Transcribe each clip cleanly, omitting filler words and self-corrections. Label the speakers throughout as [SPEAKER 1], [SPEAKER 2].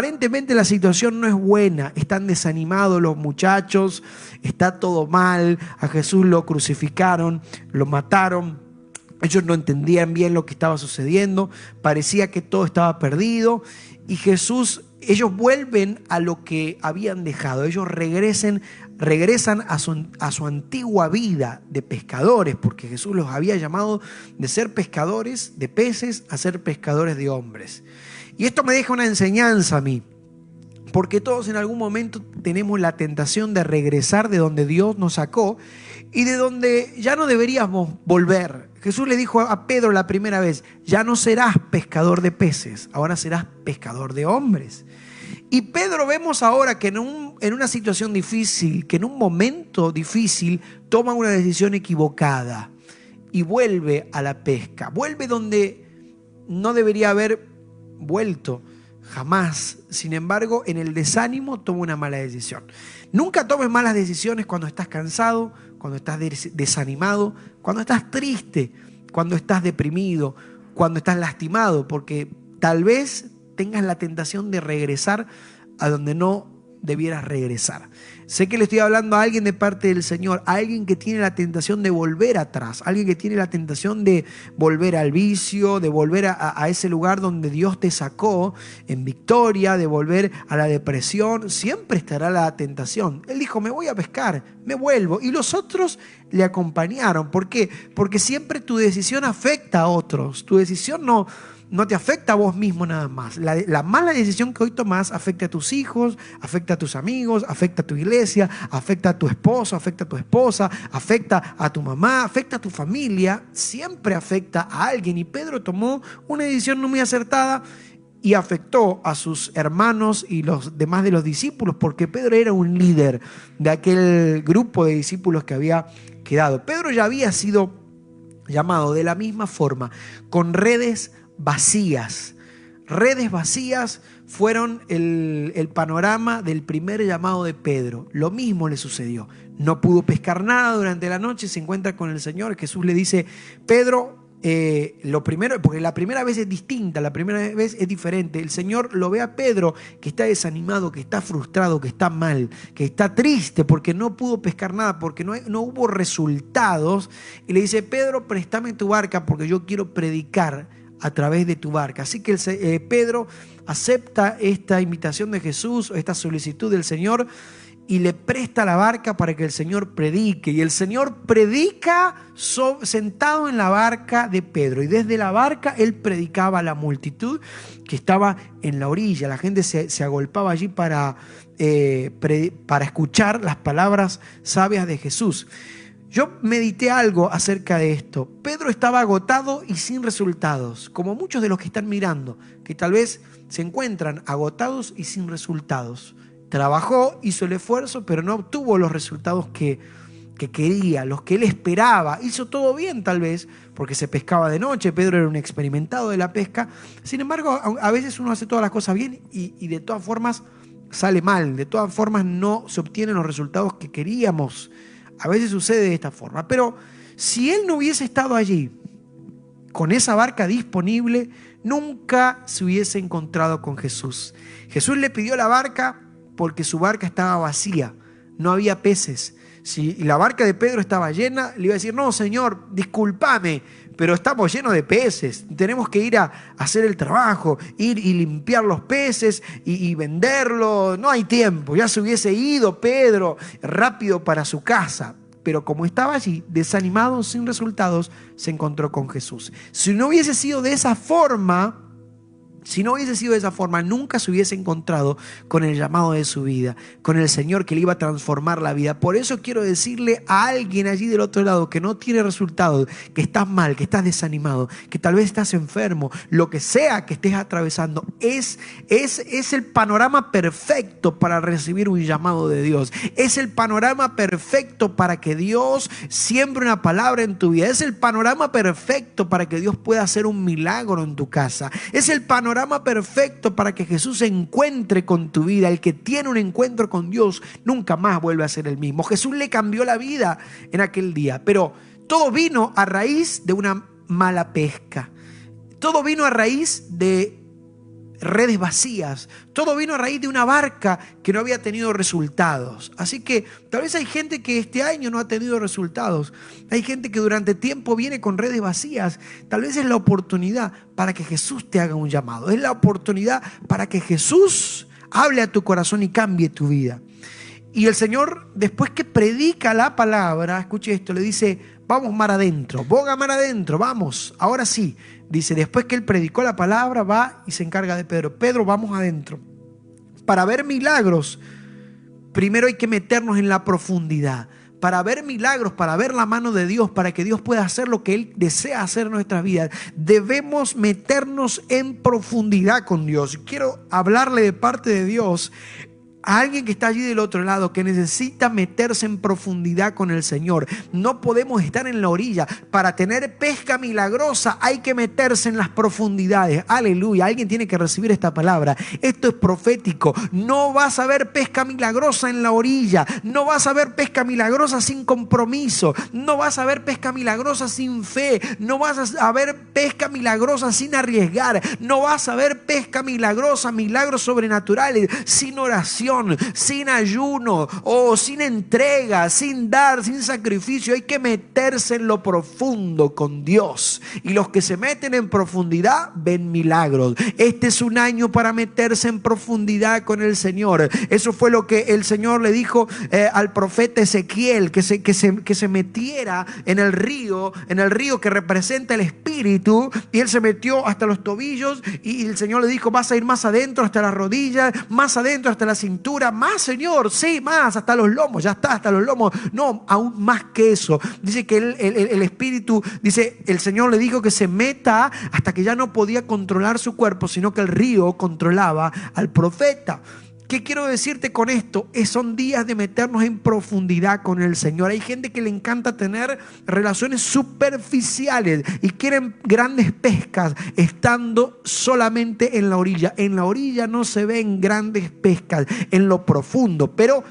[SPEAKER 1] Aparentemente la situación no es buena, están desanimados los muchachos, está todo mal, a Jesús lo crucificaron, lo mataron, ellos no entendían bien lo que estaba sucediendo, parecía que todo estaba perdido y ellos vuelven a lo que habían dejado, ellos regresan a su antigua vida de pescadores, porque Jesús los había llamado de ser pescadores de peces a ser pescadores de hombres. Y esto me deja una enseñanza a mí, porque todos en algún momento tenemos la tentación de regresar de donde Dios nos sacó y de donde ya no deberíamos volver. Jesús le dijo a Pedro la primera vez: ya no serás pescador de peces, ahora serás pescador de hombres. Y Pedro vemos ahora que en una situación difícil, que en un momento difícil toma una decisión equivocada y vuelve a la pesca, vuelve donde no debería haber vuelto jamás. Sin embargo, en el desánimo toma una mala decisión. Nunca tomes malas decisiones cuando estás cansado, cuando estás desanimado, cuando estás triste, cuando estás deprimido, cuando estás lastimado, porque tal vez tengas la tentación de regresar a donde no debieras regresar. Sé que le estoy hablando a alguien de parte del Señor, a alguien que tiene la tentación de volver atrás, alguien que tiene la tentación de volver al vicio, de volver a ese lugar donde Dios te sacó en victoria, de volver a la depresión. Siempre estará la tentación. Él dijo: me voy a pescar, me vuelvo. Y los otros le acompañaron. ¿Por qué? Porque siempre tu decisión afecta a otros. Tu decisión no te afecta a vos mismo nada más. La mala decisión que hoy tomás afecta a tus hijos, afecta a tus amigos, afecta a tu iglesia, afecta a tu esposo, afecta a tu esposa, afecta a tu mamá, afecta a tu familia. Siempre afecta a alguien. Y Pedro tomó una decisión no muy acertada y afectó a sus hermanos y los demás de los discípulos, porque Pedro era un líder de aquel grupo de discípulos que había quedado. Pedro ya había sido llamado de la misma forma, con redes vacías. Redes vacías fueron el panorama del primer llamado de Pedro. Lo mismo le sucedió. No pudo pescar nada durante la noche, se encuentra con el Señor. Jesús le dice: Pedro, lo primero, porque la primera vez es distinta, la primera vez es diferente. El Señor lo ve a Pedro que está desanimado, que está frustrado, que está mal, que está triste porque no pudo pescar nada, porque no hubo resultados. Y le dice: Pedro, préstame tu barca porque yo quiero predicar a través de tu barca. Así que Pedro acepta esta invitación de Jesús, esta solicitud del Señor, y le presta la barca para que el Señor predique. Y el Señor predica sentado en la barca de Pedro. Y desde la barca él predicaba a la multitud que estaba en la orilla. La gente se agolpaba allí para escuchar las palabras sabias de Jesús. Yo medité algo acerca de esto. Pedro estaba agotado y sin resultados, como muchos de los que están mirando, que tal vez se encuentran agotados y sin resultados. Trabajó, hizo el esfuerzo, pero no obtuvo los resultados que quería, los que él esperaba. Hizo todo bien tal vez, porque se pescaba de noche. Pedro era un experimentado de la pesca. Sin embargo, a veces uno hace todas las cosas bien y de todas formas sale mal. De todas formas no se obtienen los resultados que queríamos. A veces sucede de esta forma. Pero si él no hubiese estado allí, con esa barca disponible, nunca se hubiese encontrado con Jesús. Jesús le pidió la barca porque su barca estaba vacía, no había peces. Si la barca de Pedro estaba llena, le iba a decir: no, Señor, discúlpame, pero estamos llenos de peces, tenemos que ir a hacer el trabajo, ir y limpiar los peces y venderlos, no hay tiempo. Ya se hubiese ido Pedro rápido para su casa. Pero como estaba allí, desanimado, sin resultados, se encontró con Jesús. Si no hubiese sido de esa forma, nunca se hubiese encontrado con el llamado de su vida, con el Señor que le iba a transformar la vida. Por eso quiero decirle a alguien allí del otro lado que no tiene resultados, que estás mal, que estás desanimado, que tal vez estás enfermo, lo que sea que estés atravesando, es el panorama perfecto para recibir un llamado de Dios. Es el panorama perfecto para que Dios siembre una palabra en tu vida. Es el panorama perfecto para que Dios pueda hacer un milagro en tu casa. Es el panorama perfecto para que Jesús se encuentre con tu vida. El que tiene un encuentro con Dios nunca más vuelve a ser el mismo. Jesús le cambió la vida en aquel día, pero todo vino a raíz de una mala pesca. Todo vino a raíz de redes vacías. Todo vino a raíz de una barca que no había tenido resultados. Así que tal vez hay gente que este año no ha tenido resultados. Hay gente que durante tiempo viene con redes vacías. Tal vez es la oportunidad para que Jesús te haga un llamado. Es la oportunidad para que Jesús hable a tu corazón y cambie tu vida. Y el Señor, después que predica la palabra, escuche esto, le dice: vamos mar adentro, boga mar adentro, vamos, ahora sí. Dice, después que él predicó la palabra, va y se encarga de Pedro. Pedro, vamos adentro. Para ver milagros, primero hay que meternos en la profundidad. Para ver milagros, para ver la mano de Dios, para que Dios pueda hacer lo que Él desea hacer en nuestras vidas, debemos meternos en profundidad con Dios. Quiero hablarle de parte de Dios a alguien que está allí del otro lado, que necesita meterse en profundidad con el Señor. No podemos estar en la orilla. Para tener pesca milagrosa hay que meterse en las profundidades. Aleluya, alguien tiene que recibir esta palabra. Esto es profético. No vas a ver pesca milagrosa en la orilla. No vas a ver pesca milagrosa sin compromiso. No vas a ver pesca milagrosa sin fe. No vas a ver pesca milagrosa sin arriesgar. No vas a ver pesca milagrosa, milagros sobrenaturales, sin oración, sin ayuno o sin entrega, sin dar, sin sacrificio. Hay que meterse en lo profundo con Dios, y los que se meten en profundidad ven milagros. Este es un año para meterse en profundidad con el Señor. Eso fue lo que el Señor le dijo al profeta Ezequiel, que se metiera en el río que representa el Espíritu, y él se metió hasta los tobillos, y el Señor le dijo: vas a ir más adentro hasta las rodillas, más adentro hasta la cintura. Más, Señor, sí, más, hasta los lomos. Ya está, hasta los lomos. No, aún más que eso. Dice que el Espíritu, dice, el Señor le dijo que se meta hasta que ya no podía controlar su cuerpo, sino que el río controlaba al profeta. ¿Qué quiero decirte con esto? Son días de meternos en profundidad con el Señor. Hay gente que le encanta tener relaciones superficiales y quieren grandes pescas estando solamente en la orilla. En la orilla no se ven grandes pescas, en lo profundo. Pero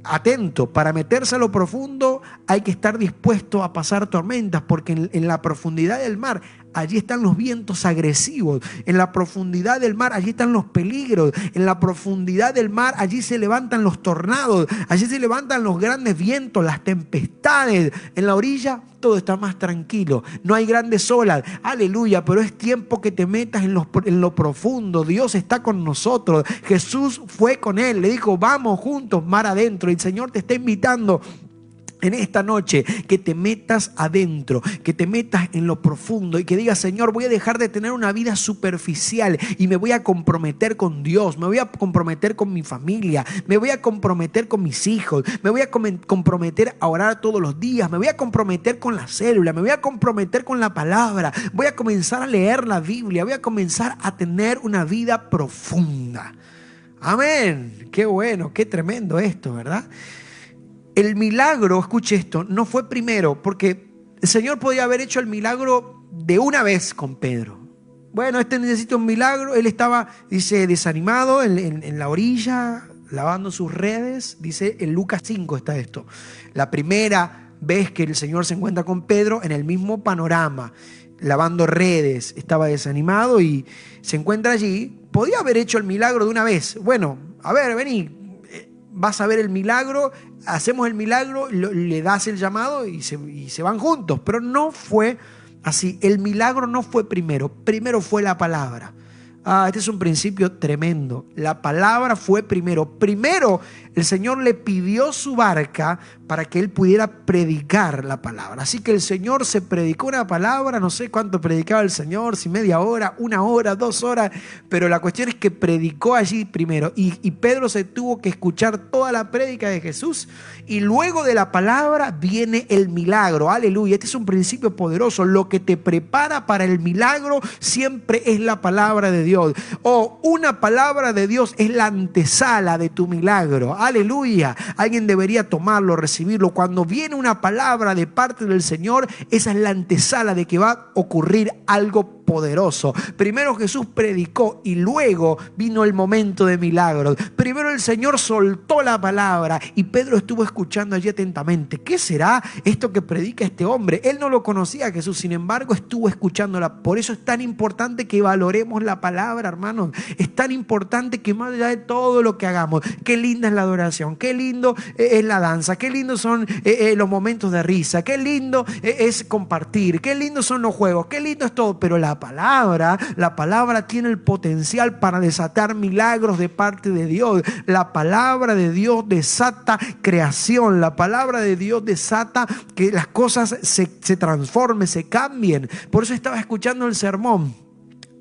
[SPEAKER 1] atento, para meterse a lo profundo hay que estar dispuesto a pasar tormentas, porque en la profundidad del mar, allí están los vientos agresivos. En la profundidad del mar, allí están los peligros. En la profundidad del mar, allí se levantan los tornados. Allí se levantan los grandes vientos, las tempestades. En la orilla todo está más tranquilo. No hay grandes olas. Aleluya, pero es tiempo que te metas en lo profundo. Dios está con nosotros. Jesús fue con él. Le dijo: vamos juntos mar adentro. Y el Señor te está invitando en esta noche que te metas adentro, que te metas en lo profundo y que digas: Señor, voy a dejar de tener una vida superficial y me voy a comprometer con Dios, me voy a comprometer con mi familia, me voy a comprometer con mis hijos, me voy a comprometer a orar todos los días, me voy a comprometer con la célula, me voy a comprometer con la palabra, voy a comenzar a leer la Biblia, voy a comenzar a tener una vida profunda. Amén. Qué bueno, qué tremendo esto, ¿verdad? El milagro, escuche esto, no fue primero, porque el Señor podía haber hecho el milagro de una vez con Pedro. Bueno, necesita un milagro. Él estaba, dice, desanimado en la orilla, lavando sus redes. Dice, en Lucas 5 está esto. La primera vez que el Señor se encuentra con Pedro en el mismo panorama, lavando redes, estaba desanimado y se encuentra allí. Podía haber hecho el milagro de una vez. Bueno, a ver, vení. Vas a ver el milagro, hacemos el milagro, le das el llamado y se van juntos. Pero no fue así. El milagro no fue primero. Primero fue la palabra. Este es un principio tremendo. La palabra fue primero. Primero el Señor le pidió su barca para que él pudiera predicar la palabra. Así que el Señor se predicó una palabra. No sé cuánto predicaba el Señor, si media hora, 1 hora, 2 horas. Pero la cuestión es que predicó allí primero. Y Pedro se tuvo que escuchar toda la prédica de Jesús. Y luego de la palabra viene el milagro. Aleluya. Este es un principio poderoso. Lo que te prepara para el milagro siempre es la palabra de Dios. Una palabra de Dios es la antesala de tu milagro. Aleluya. Alguien debería tomarlo, recibirlo. Cuando viene una palabra de parte del Señor, esa es la antesala de que va a ocurrir algo poderoso. Primero Jesús predicó y luego vino el momento de milagros. Primero el Señor soltó la palabra y Pedro estuvo escuchando allí atentamente. ¿Qué será esto que predica este hombre? Él no lo conocía a Jesús, sin embargo estuvo escuchándola. Por eso es tan importante que valoremos la palabra, hermanos. Es tan importante que más allá de todo lo que hagamos, qué linda es la adoración, qué lindo es la danza, qué lindo son los momentos de risa, qué lindo es compartir, qué lindo son los juegos, qué lindo es todo, pero la palabra tiene el potencial para desatar milagros de parte de Dios. La palabra de Dios desata creación, la palabra de Dios desata que las cosas se transformen, se cambien. Por eso estaba escuchando el sermón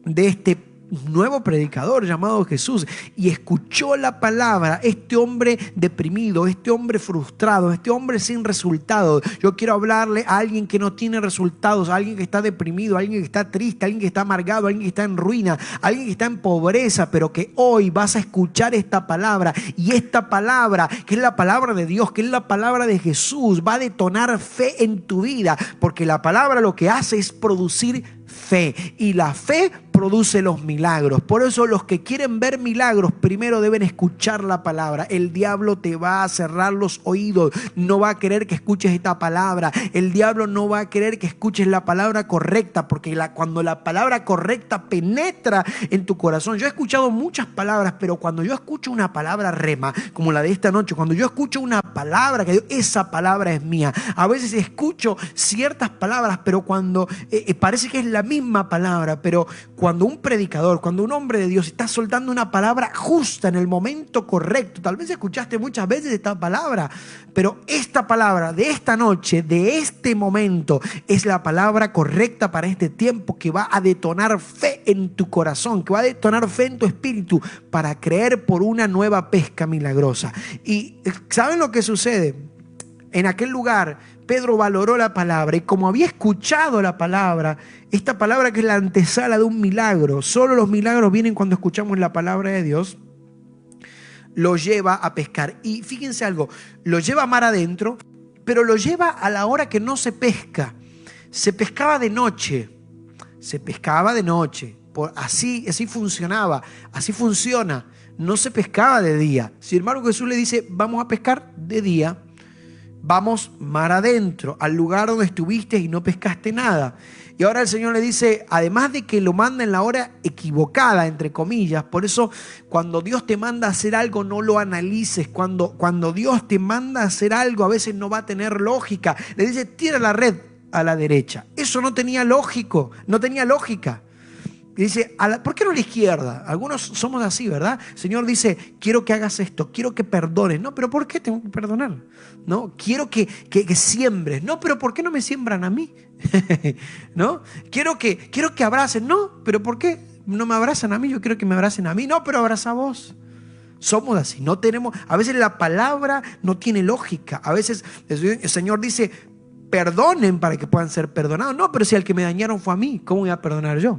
[SPEAKER 1] de este nuevo predicador llamado Jesús y escuchó la palabra. Este hombre deprimido, este hombre frustrado, este hombre sin resultados. Yo quiero hablarle a alguien que no tiene resultados, a alguien que está deprimido, a alguien que está triste, a alguien que está amargado, a alguien que está en ruina, a alguien que está en pobreza, pero que hoy vas a escuchar esta palabra, y esta palabra, que es la palabra de Dios, que es la palabra de Jesús, va a detonar fe en tu vida, porque la palabra lo que hace es producir fe, y la fe produce los milagros. Por eso los que quieren ver milagros primero deben escuchar la palabra. El diablo te va a cerrar los oídos, no va a querer que escuches esta palabra. El diablo no va a querer que escuches la palabra correcta, porque cuando la palabra correcta penetra en tu corazón. Yo he escuchado muchas palabras, pero cuando yo escucho una palabra rema, como la de esta noche, cuando yo escucho una palabra que digo, esa palabra es mía. A veces escucho ciertas palabras, pero cuando parece que es la misma palabra, pero cuando un predicador, cuando un hombre de Dios está soltando una palabra justa en el momento correcto, tal vez escuchaste muchas veces esta palabra, pero esta palabra de esta noche, de este momento, es la palabra correcta para este tiempo, que va a detonar fe en tu corazón, que va a detonar fe en tu espíritu para creer por una nueva pesca milagrosa. Y ¿saben lo que sucede? En aquel lugar Pedro valoró la palabra, y como había escuchado la palabra, esta palabra que es la antesala de un milagro, solo los milagros vienen cuando escuchamos la palabra de Dios, lo lleva a pescar. Y fíjense algo, lo lleva mar adentro, pero lo lleva a la hora que no se pesca. Se pescaba de noche, así funcionaba, así funciona, no se pescaba de día. Sin embargo, Jesús le dice, vamos a pescar de día. Vamos mar adentro, al lugar donde estuviste y no pescaste nada. Y ahora el Señor le dice, además de que lo manda en la hora equivocada, entre comillas, por eso cuando Dios te manda a hacer algo, no lo analices. Cuando Dios te manda a hacer algo, a veces no va a tener lógica. Le dice, tira la red a la derecha. Eso no tenía lógica. Y dice, ¿por qué no a la izquierda? Algunos somos así, ¿verdad? El Señor dice, quiero que hagas esto, quiero que perdones. No, pero ¿por qué tengo que perdonar? No, quiero que siembres. No, pero ¿por qué no me siembran a mí? ¿No? Quiero que abracen. No, pero ¿por qué no me abrazan a mí? Yo quiero que me abracen a mí. No, pero abraza a vos. Somos así, a veces la palabra no tiene lógica. A veces el Señor dice, perdonen para que puedan ser perdonados. No, pero si al que me dañaron fue a mí, ¿cómo voy a perdonar yo?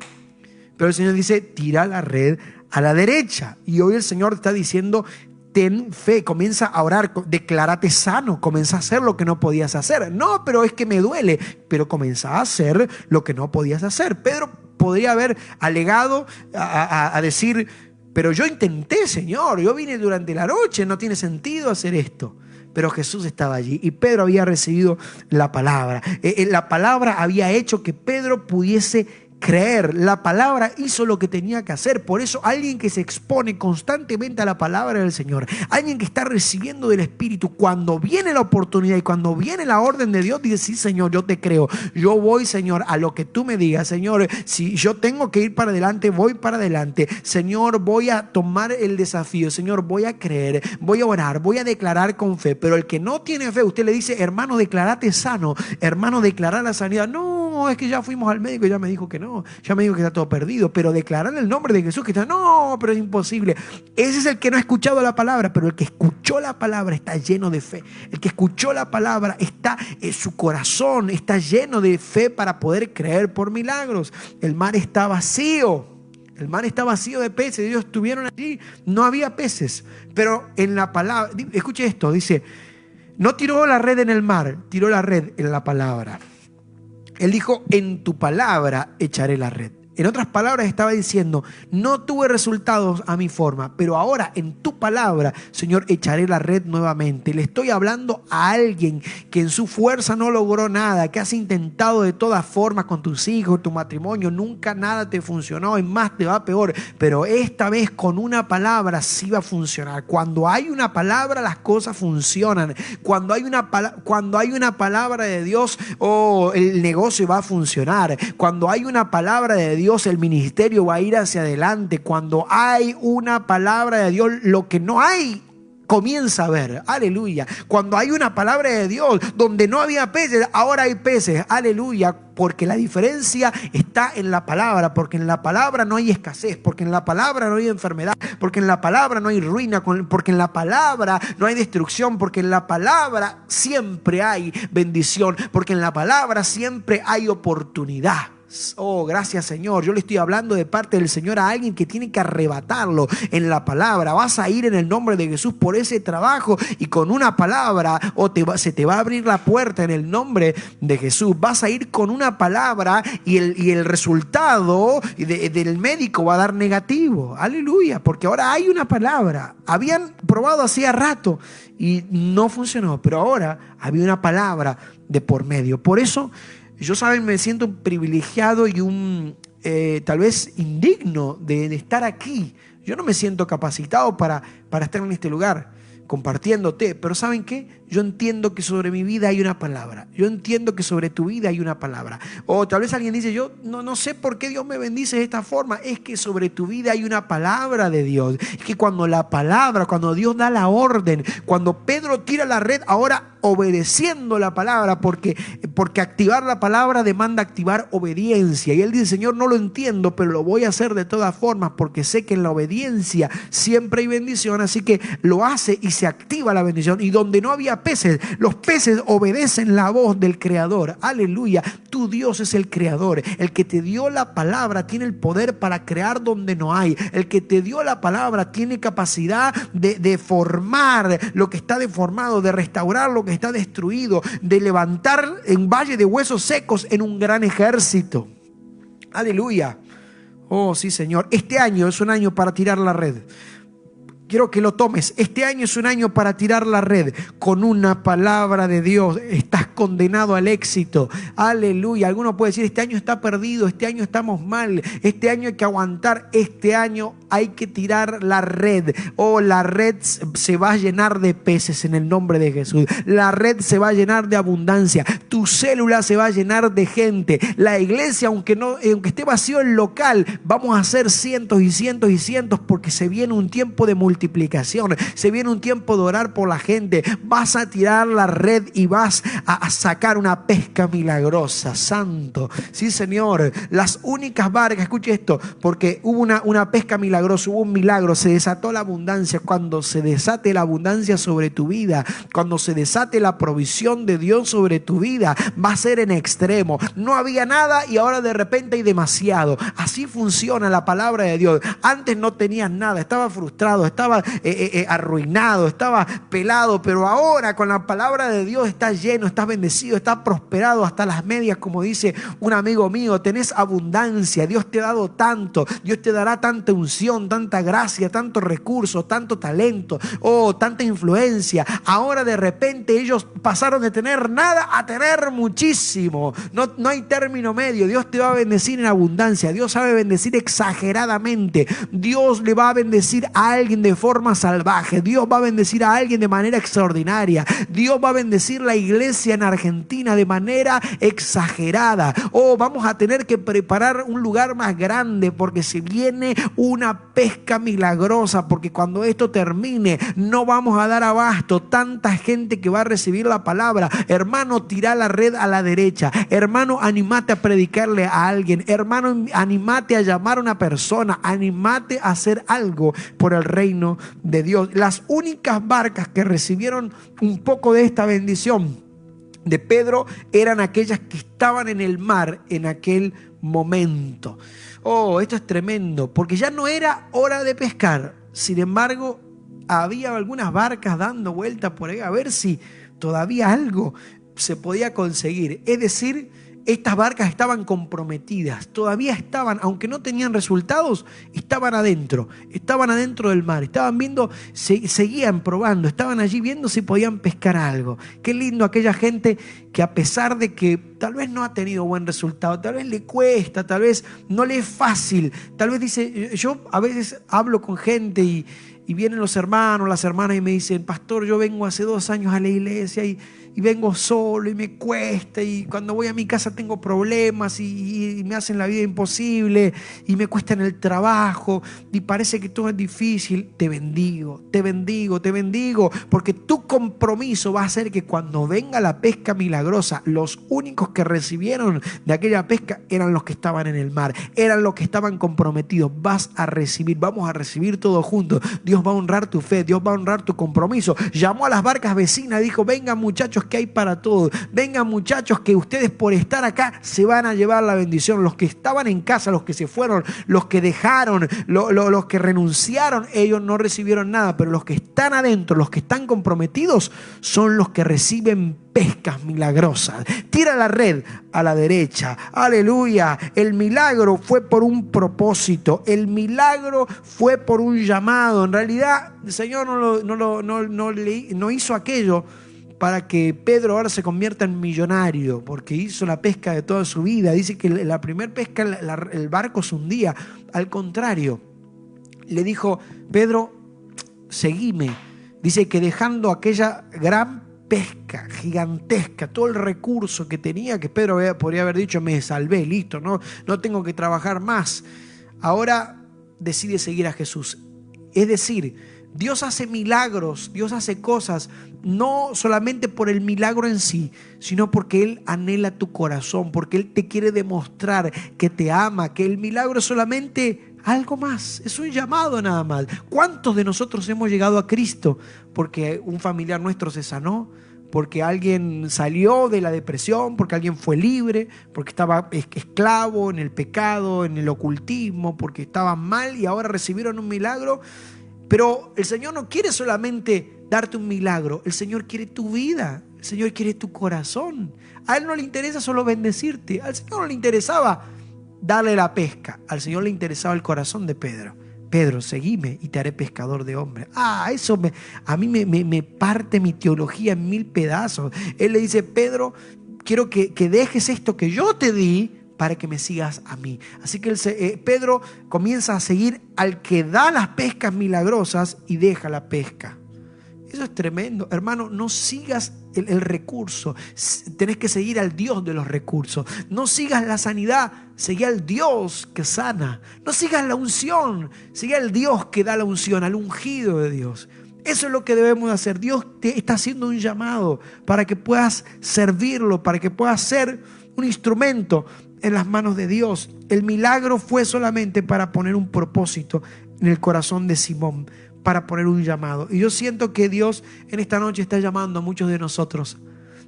[SPEAKER 1] Pero el Señor dice, tira la red a la derecha. Y hoy el Señor está diciendo, ten fe, comienza a orar, declárate sano, comienza a hacer lo que no podías hacer. No, pero es que me duele, pero comienza a hacer lo que no podías hacer. Pedro podría haber alegado a decir, pero yo intenté, Señor, yo vine durante la noche, no tiene sentido hacer esto. Pero Jesús estaba allí y Pedro había recibido la palabra. La palabra había hecho que Pedro pudiese creer. La palabra hizo lo que tenía que hacer. Por eso alguien que se expone constantemente a la palabra del Señor, alguien que está recibiendo del Espíritu, cuando viene la oportunidad y cuando viene la orden de Dios, dice, sí, Señor, yo te creo, yo voy, Señor, a lo que tú me digas. Señor, si yo tengo que ir para adelante, voy para adelante. Señor, voy a tomar el desafío. Señor, voy a creer, voy a orar, voy a declarar con fe. Pero el que no tiene fe, usted le dice, hermano, declarate sano, hermano, declarar la sanidad. No, es que ya fuimos al médico y ya me dijo que no. Ya me dijo que está todo perdido, pero declarar el nombre de Jesús, que está, no, pero es imposible. Ese es el que no ha escuchado la palabra, pero el que escuchó la palabra está lleno de fe. El que escuchó la palabra está en su corazón, está lleno de fe para poder creer por milagros. El mar está vacío. El mar está vacío de peces. Ellos estuvieron allí, no había peces. Pero en la palabra, escuche esto, dice, no tiró la red en el mar, tiró la red en la palabra. Él dijo, en tu palabra echaré la red. En otras palabras, estaba diciendo, no tuve resultados a mi forma, pero ahora en tu palabra, Señor, echaré la red nuevamente. Le estoy hablando a alguien que en su fuerza no logró nada, que has intentado de todas formas con tus hijos, tu matrimonio, nunca nada te funcionó, es más, te va peor, pero esta vez con una palabra sí va a funcionar. Cuando hay una palabra, las cosas funcionan. Cuando hay una palabra de Dios, el negocio va a funcionar. Cuando hay una palabra de Dios, el ministerio va a ir hacia adelante. Cuando hay una palabra de Dios, lo que no hay comienza a ver, aleluya. Cuando hay una palabra de Dios, donde no había peces, ahora hay peces, aleluya. Porque la diferencia está en la palabra, porque en la palabra no hay escasez, porque en la palabra no hay enfermedad, porque en la palabra no hay ruina, porque en la palabra no hay destrucción, porque en la palabra siempre hay bendición, porque en la palabra siempre hay oportunidad. Oh, gracias, Señor. Yo le estoy hablando de parte del Señor a alguien que tiene que arrebatarlo en la palabra. Vas a ir en el nombre de Jesús por ese trabajo y con una palabra se te va a abrir la puerta en el nombre de Jesús. Vas a ir con una palabra y el resultado del médico va a dar negativo. Aleluya, porque ahora hay una palabra. Habían probado hacía rato y no funcionó, pero ahora había una palabra de por medio. Por eso yo, saben, me siento privilegiado y tal vez indigno de estar aquí. Yo no me siento capacitado para estar en este lugar compartiéndote, pero ¿saben qué? Yo entiendo que sobre mi vida hay una palabra. Yo entiendo que sobre tu vida hay una palabra. O tal vez alguien dice, yo no sé por qué Dios me bendice de esta forma. Es que sobre tu vida hay una palabra de Dios. Es que cuando Dios da la orden, cuando Pedro tira la red, ahora obedeciendo la palabra, porque activar la palabra demanda activar obediencia. Y él dice, Señor, no lo entiendo, pero lo voy a hacer de todas formas, porque sé que en la obediencia siempre hay bendición. Así que lo hace y se activa la bendición. Y donde no había peces, los peces obedecen la voz del Creador. Aleluya. Tu Dios es el Creador. El que te dio la palabra tiene el poder para crear donde no hay. El que te dio la palabra tiene capacidad de formar lo que está deformado, de restaurar lo que está destruido, de levantar en valle de huesos secos en un gran ejército. Aleluya. Oh, sí, Señor. Este año es un año para tirar la red. Quiero que lo tomes. Este año es un año para tirar la red con una palabra de Dios. Estás condenado al éxito. Aleluya. Alguno puede decir, este año está perdido, este año estamos mal, este año hay que aguantar, este año hay que tirar la red. Oh, la red se va a llenar de peces en el nombre de Jesús. La red se va a llenar de abundancia. Tu célula se va a llenar de gente. La iglesia, aunque esté vacío el local, vamos a hacer cientos y cientos y cientos, porque se viene un tiempo de multiplicación. Se viene un tiempo de orar por la gente. Vas a tirar la red y vas a sacar una pesca milagrosa. Santo. Sí, Señor. Las únicas barcas, escuche esto, porque hubo una pesca milagrosa, hubo un milagro, se desató la abundancia. Cuando se desate la abundancia sobre tu vida, cuando se desate la provisión de Dios sobre tu vida, va a ser en extremo. No había nada y ahora de repente hay demasiado. Así funciona la palabra de Dios. Antes no tenías nada, estaba frustrado, estaba arruinado, estaba pelado, pero ahora con la palabra de Dios estás lleno, estás bendecido, estás prosperado hasta las medias, como dice un amigo mío. Tenés abundancia, Dios te ha dado tanto, Dios te dará tanta unción, tanta gracia, tanto recurso, tanto talento, tanta influencia. Ahora de repente ellos pasaron de tener nada a tener muchísimo. No hay término medio. Dios te va a bendecir en abundancia. Dios sabe bendecir exageradamente. Dios le va a bendecir a alguien de forma salvaje. Dios va a bendecir a alguien de manera extraordinaria. Dios va a bendecir la iglesia en Argentina de manera exagerada. Vamos a tener que preparar un lugar más grande, porque se viene una pesca milagrosa, porque cuando esto termine no vamos a dar abasto. Tanta gente que va a recibir la palabra. Hermano, tira la red a la derecha. Hermano, animate a predicarle a alguien. Hermano, animate a llamar a una persona. Animate a hacer algo por el reino de Dios. Las únicas barcas que recibieron un poco de esta bendición de Pedro eran aquellas que estaban en el mar en aquel momento. Esto es tremendo, porque ya no era hora de pescar. Sin embargo, había algunas barcas dando vueltas por ahí a ver si todavía algo se podía conseguir. Es decir, estas barcas estaban comprometidas, todavía estaban, aunque no tenían resultados, estaban adentro del mar, estaban viendo, seguían probando, estaban allí viendo si podían pescar algo. Qué lindo aquella gente que, a pesar de que tal vez no ha tenido buen resultado, tal vez le cuesta, tal vez no le es fácil, tal vez dice, yo a veces hablo con gente y vienen los hermanos, las hermanas y me dicen: pastor, yo vengo hace 2 años a la iglesia y vengo solo y me cuesta, y cuando voy a mi casa tengo problemas y me hacen la vida imposible y me cuesta en el trabajo y parece que todo es difícil. Te bendigo, porque tu compromiso va a hacer que cuando venga la pesca milagrosa, los únicos que recibieron de aquella pesca eran los que estaban en el mar, eran los que estaban comprometidos. Vamos a recibir todos juntos. Dios va a honrar tu fe, Dios va a honrar tu compromiso. Llamó a las barcas vecinas, dijo: vengan muchachos, que hay para todos. Vengan muchachos, que ustedes por estar acá se van a llevar la bendición. Los que estaban en casa, los que se fueron, los que dejaron, los que renunciaron, ellos no recibieron nada, pero los que están adentro, los que están comprometidos, son los que reciben pescas milagrosas. Tira la red a la derecha. Aleluya. El milagro fue por un propósito. El milagro fue por un llamado. En realidad, el Señor no hizo aquello para que Pedro ahora se convierta en millonario, porque hizo la pesca de toda su vida. Dice que la primera pesca el barco se hundía. Al contrario, le dijo: Pedro, seguime. Dice que dejando aquella gran pesca gigantesca, todo el recurso que tenía, que Pedro podría haber dicho: me salvé, listo, no tengo que trabajar más. Ahora decide seguir a Jesús. Es decir, Dios hace milagros, Dios hace cosas, no solamente por el milagro en sí, sino porque Él anhela tu corazón, porque Él te quiere demostrar que te ama, que el milagro es solamente algo más, es un llamado nada más. ¿Cuántos de nosotros hemos llegado a Cristo porque un familiar nuestro se sanó? Porque alguien salió de la depresión, porque alguien fue libre, porque estaba esclavo en el pecado, en el ocultismo, porque estaban mal y ahora recibieron un milagro. Pero el Señor no quiere solamente darte un milagro, el Señor quiere tu vida, el Señor quiere tu corazón. A Él no le interesa solo bendecirte, al Señor no le interesaba darle la pesca, al Señor le interesaba el corazón de Pedro. Pedro, seguime y te haré pescador de hombres. Eso a mí me parte mi teología en 1000 pedazos. Él le dice: Pedro, quiero que dejes esto que yo te di para que me sigas a mí. Así que Pedro comienza a seguir al que da las pescas milagrosas y deja la pesca. Eso es tremendo. Hermano, no sigas el recurso. Tenés que seguir al Dios de los recursos. No sigas la sanidad, seguí al Dios que sana. No sigas la unción, seguí al Dios que da la unción, al ungido de Dios. Eso es lo que debemos hacer. Dios te está haciendo un llamado para que puedas servirlo, para que puedas ser un instrumento en las manos de Dios. El milagro fue solamente para poner un propósito en el corazón de Simón, para poner un llamado. Y yo siento que Dios en esta noche está llamando a muchos de nosotros,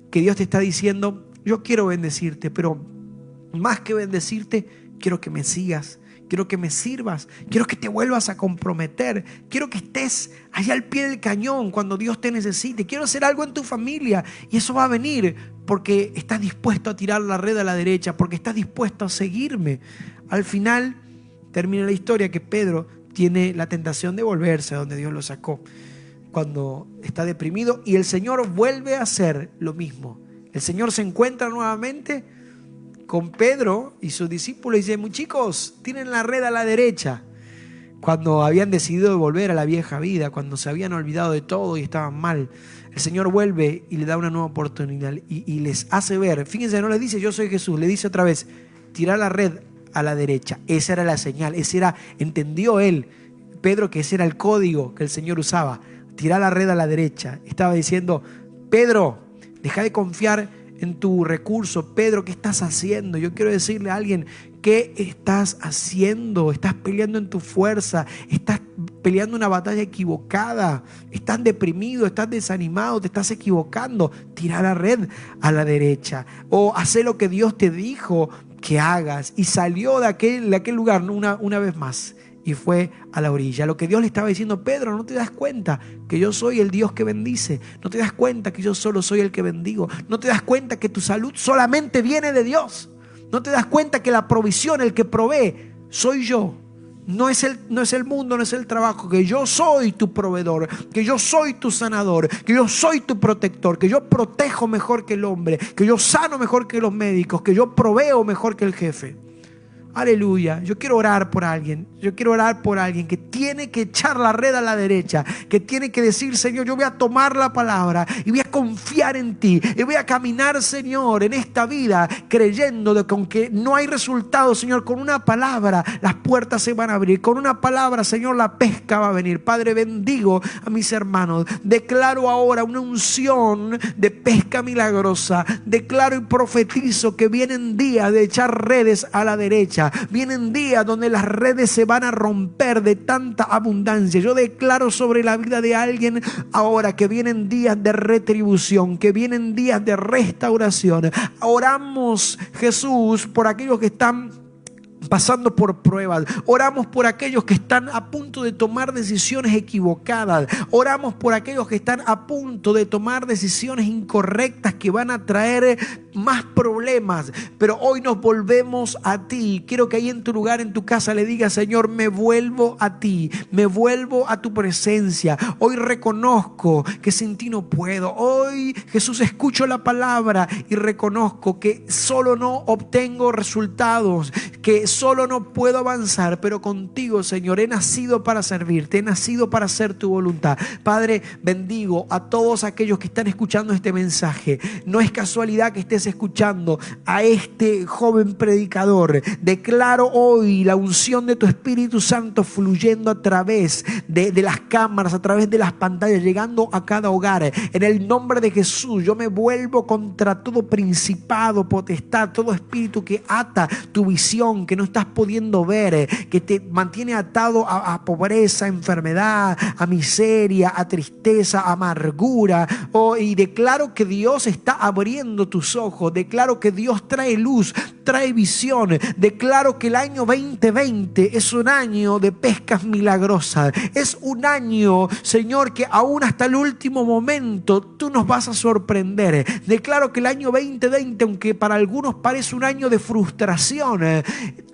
[SPEAKER 1] que Dios te está diciendo: yo quiero bendecirte, pero más que bendecirte, quiero que me sigas, quiero que me sirvas, quiero que te vuelvas a comprometer, quiero que estés allá al pie del cañón cuando Dios te necesite, quiero hacer algo en tu familia, y eso va a venir porque estás dispuesto a tirar la red a la derecha, porque estás dispuesto a seguirme. Al final termina la historia que Pedro tiene la tentación de volverse a donde Dios lo sacó cuando está deprimido, y el Señor vuelve a hacer lo mismo. El Señor se encuentra nuevamente con Pedro y sus discípulos y dice: chicos, tienen la red a la derecha. Cuando habían decidido volver a la vieja vida, cuando se habían olvidado de todo y estaban mal, el Señor vuelve y le da una nueva oportunidad y les hace ver. Fíjense, no les dice: yo soy Jesús, le dice otra vez: tira la red a la derecha. Esa era la señal, entendió él, Pedro, que ese era el código que el Señor usaba. Tirar la red a la derecha. Estaba diciendo: Pedro, deja de confiar en tu recurso. Pedro, ¿qué estás haciendo? Yo quiero decirle a alguien: ¿qué estás haciendo? Estás peleando en tu fuerza, estás peleando una batalla equivocada, estás deprimido, estás desanimado, te estás equivocando. Tira la red a la derecha, o haz lo que Dios te dijo que hagas. Y salió de aquel lugar una vez más y fue a la orilla. Lo que Dios le estaba diciendo: Pedro, ¿no te das cuenta que yo soy el Dios que bendice? ¿No te das cuenta que yo solo soy el que bendigo? ¿No te das cuenta que tu salud solamente viene de Dios? ¿No te das cuenta que la provisión, el que provee, soy yo? No es el mundo, no es el trabajo, que yo soy tu proveedor, que yo soy tu sanador, que yo soy tu protector, que yo protejo mejor que el hombre, que yo sano mejor que los médicos, que yo proveo mejor que el jefe. Aleluya. Yo quiero orar por alguien. Yo quiero orar por alguien que tiene que echar la red a la derecha, que tiene que decir: Señor, yo voy a tomar la palabra y voy a confiar en ti y voy a caminar, Señor, en esta vida creyendo de que aunque no hay resultados, Señor, con una palabra las puertas se van a abrir. Con una palabra, Señor, la pesca va a venir. Padre, bendigo a mis hermanos. Declaro ahora una unción de pesca milagrosa. Declaro y profetizo que vienen días de echar redes a la derecha. Vienen días donde las redes se van a romper de tanta abundancia. Yo declaro sobre la vida de alguien ahora que vienen días de retribución, que vienen días de restauración. Oramos, Jesús, por aquellos que están pasando por pruebas. Oramos por aquellos que están a punto de tomar decisiones equivocadas. Oramos por aquellos que están a punto de tomar decisiones incorrectas que van a traer más problemas. Pero hoy nos volvemos a ti. Quiero que ahí en tu lugar, en tu casa, le digas: Señor, me vuelvo a ti, me vuelvo a tu presencia. Hoy reconozco que sin ti no puedo. Hoy, Jesús, escucho la palabra y reconozco que solo no obtengo resultados, que solo no puedo avanzar, pero contigo, Señor, he nacido para servirte, he nacido para hacer tu voluntad. Padre, bendigo a todos aquellos que están escuchando este mensaje. No es casualidad que estés escuchando a este joven predicador. Declaro hoy la unción de tu Espíritu Santo fluyendo a través de las cámaras, a través de las pantallas, llegando a cada hogar. En el nombre de Jesús, yo me vuelvo contra todo principado, potestad, todo espíritu que ata tu visión, que no estás pudiendo ver, que te mantiene atado a pobreza, a enfermedad, a miseria, a tristeza, a amargura. Y declaro que Dios está abriendo tus ojos. Declaro que Dios trae luz, trae visión. Declaro que el año 2020 es un año de pescas milagrosas. Es un año, Señor, que aún hasta el último momento tú nos vas a sorprender. Declaro que el año 2020, aunque para algunos parece un año de frustración,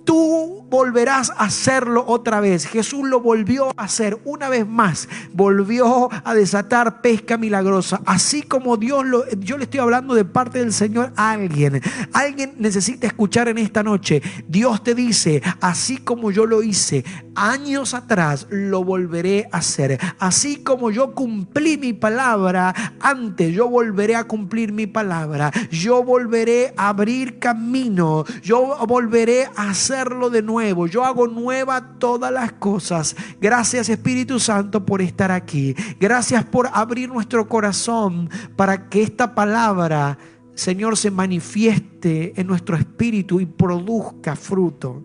[SPEAKER 1] tú volverás a hacerlo otra vez. Jesús lo volvió a hacer una vez más. Volvió a desatar pesca milagrosa. Así como yo le estoy hablando de parte del Señor a alguien. Alguien necesita escuchar en esta noche. Dios te dice: así como yo lo hice años atrás, lo volveré a hacer. Así como yo cumplí mi palabra antes, yo volveré a cumplir mi palabra. Yo volveré a abrir camino. Yo volveré a hacerlo de nuevo. Yo hago nueva todas las cosas. Gracias, Espíritu Santo, por estar aquí. Gracias por abrir nuestro corazón para que esta palabra, Señor, se manifieste en nuestro espíritu y produzca fruto.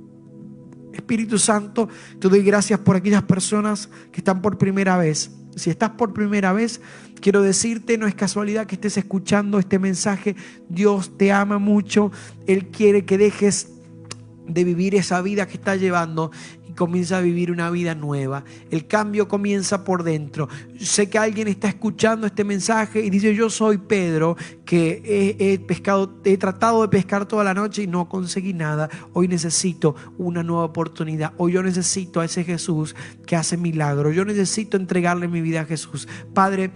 [SPEAKER 1] Espíritu Santo, te doy gracias por aquellas personas que están por primera vez. Si estás por primera vez, quiero decirte, no es casualidad que estés escuchando este mensaje. Dios te ama mucho. Él quiere que dejes de vivir esa vida que estás llevando y comienza a vivir una vida nueva. El cambio comienza por dentro. Sé que alguien está escuchando este mensaje y dice: yo soy Pedro, que he tratado de pescar toda la noche y no conseguí nada. Hoy necesito una nueva oportunidad. Hoy yo necesito a ese Jesús que hace milagros. Yo necesito entregarle mi vida a Jesús. Padre,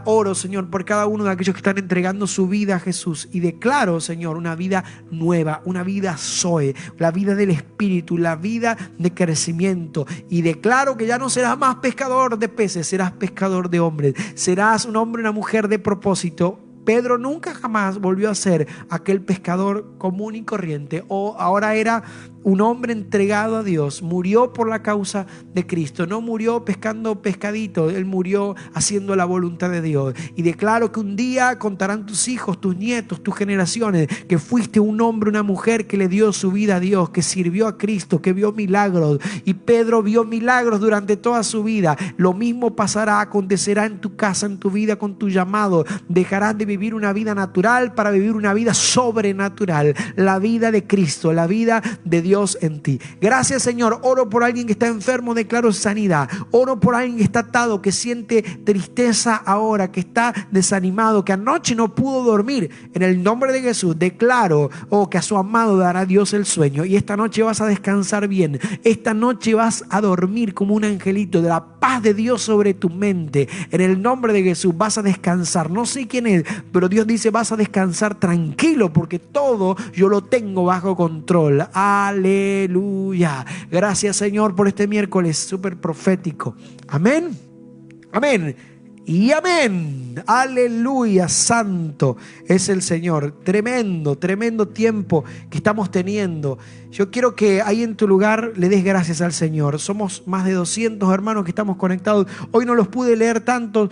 [SPEAKER 1] oro, Señor, por cada uno de aquellos que están entregando su vida a Jesús, y declaro, Señor, una vida nueva, una vida Zoe, la vida del Espíritu, la vida de crecimiento. Y declaro que ya no serás más pescador de peces, serás pescador de hombres. Serás un hombre, una mujer de propósito. Pedro nunca jamás volvió a ser aquel pescador común y corriente. Ahora era un hombre entregado a Dios. Murió por la causa de Cristo. No murió pescando pescaditos. Él murió haciendo la voluntad de Dios. Y declaro que un día contarán tus hijos, tus nietos, tus generaciones, que fuiste un hombre, una mujer que le dio su vida a Dios, que sirvió a Cristo, que vio milagros. Y Pedro vio milagros durante toda su vida. Lo mismo pasará, acontecerá en tu casa, en tu vida, con tu llamado. Dejarás de vivir una vida natural para vivir una vida sobrenatural. La vida de Cristo, la vida de Dios Dios en ti. Gracias, Señor. Oro por alguien que está enfermo, declaro sanidad. Oro por alguien que está atado, que siente tristeza ahora, que está desanimado, que anoche no pudo dormir. En el nombre de Jesús declaro que a su amado dará Dios el sueño, y esta noche vas a descansar bien. Esta noche vas a dormir como un angelito, de la paz de Dios sobre tu mente. En el nombre de Jesús vas a descansar. No sé quién es, pero Dios dice: vas a descansar tranquilo, porque todo yo lo tengo bajo control. Aleluya. Gracias, Señor, por este miércoles súper profético. Amén. Amén. Y amén. Aleluya. Santo es el Señor. Tremendo, tremendo tiempo que estamos teniendo. Yo quiero que ahí en tu lugar le des gracias al Señor. Somos más de 200 hermanos que estamos conectados. Hoy no los pude leer tantos,